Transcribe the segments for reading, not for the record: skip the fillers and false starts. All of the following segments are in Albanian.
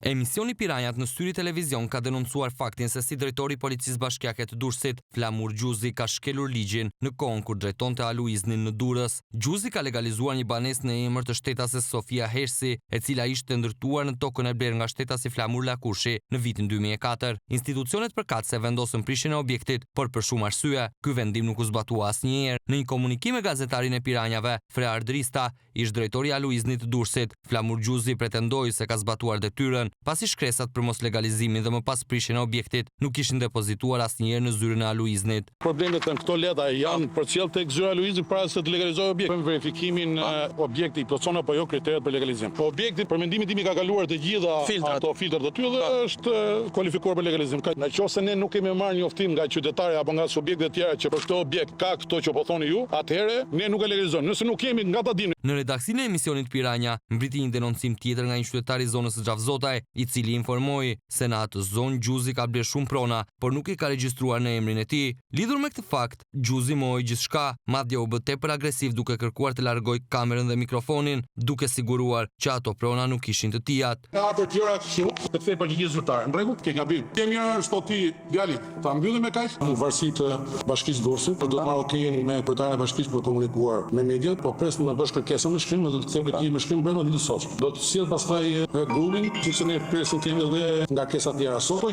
Emisioni Piranjat në Syri Televizion ka denoncuar faktin se si drejtori i Policisë Bashkiake të Durrësit, Flamur Gjuzi, ka shkelur ligjin në kohën kur drejtonte Aluiznin në Durrës. Gjuzi ka legalizuar një banesë në emër të shtetases Sofia Hersi, e cila ishte ndërtuar në tokën e blerë nga shtetasi Flamur Lakushi në vitin 2004. Institucionet përkatëse vendosën prishjen e objektit, por për shumë arsye, ky vendim nuk u zbatua asnjëherë. Në një komunikim me gazetarin e Piranjave, Frear Drista, ish drejtori i Aluiznit të Durrësit, Flamur Gjuzi pretendoi se ka zbatuar detyrën, pasi shkresat për mos legalizimin dhe më pas prishjen e objektit nuk ishin depozituar asnjëherë në zyrën e Aluiznit. Problemet në këto leta janë përcjell tek zyra e Aluiznit para se të legalizojë objekti. Për verifikimin objekti i plotson apo jo kriteret për legalizim. Po objekti për mendimin tim i ka kaluar të gjitha ato filtrat të tillë dhe është kualifikuar për legalizim. Nëse ne nuk kemi marrë njoftim nga qytetarë apo nga subjekte të tjera që për këtë objekt ka këto që po thoni ju, atëherë ne nuk e legalizojmë. Nëse nuk kemi nga ta dimë. Në redaksinë e emisionit Piranja mbriti një denoncim tjetër nga një qytetar i zonës së Xhavzotaj, i cili informoi se në atë zonë Gjuzi ka bler shumë prona, por nuk i ka regjistruar në emrin e tij. Lidhur me këtë fakt, Gjuzi mohoi gjithçka, madje u bë tepër agresiv duke kërkuar të largojë kamerën dhe mikrofonin, duke siguruar që ato prona nuk ishin të tijat. Ka për tjera të kthej përgjegjësi zyrtare. Në rregull, ke gabim. Ke mirë shto ti djali, ta mbyllim me kaq. Në varësi të Bashkisë Durrësit, do të marrë okejen me kryetarin e Bashkisë për të komunikuar me mediat, po presim të bësh kërkesën në shkrim, do të kthejmë këtë me shkrim brenda ditës sot. Do të sjell pastaj grupin, që ne presim kemi edhe nga kesa tjera sot.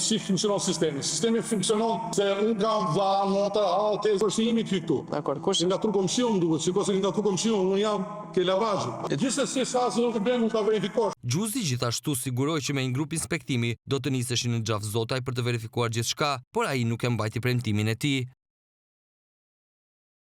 Si funksionon sistemi? Sistemi funksionon se unë kam dhënë atë atë përshimi këtu. Dakor, kush nga tru komision duhet, sikur se nga tru komision unë jam ke lavazh. E gjithsesi sa asnjë problem nuk ka verifikuar. Gjuzi gjithashtu siguroi që me një grup inspektimi do të niseshin në Xhavzotaj për të verifikuar gjithçka, por ai nuk e mbajti premtimin e tij.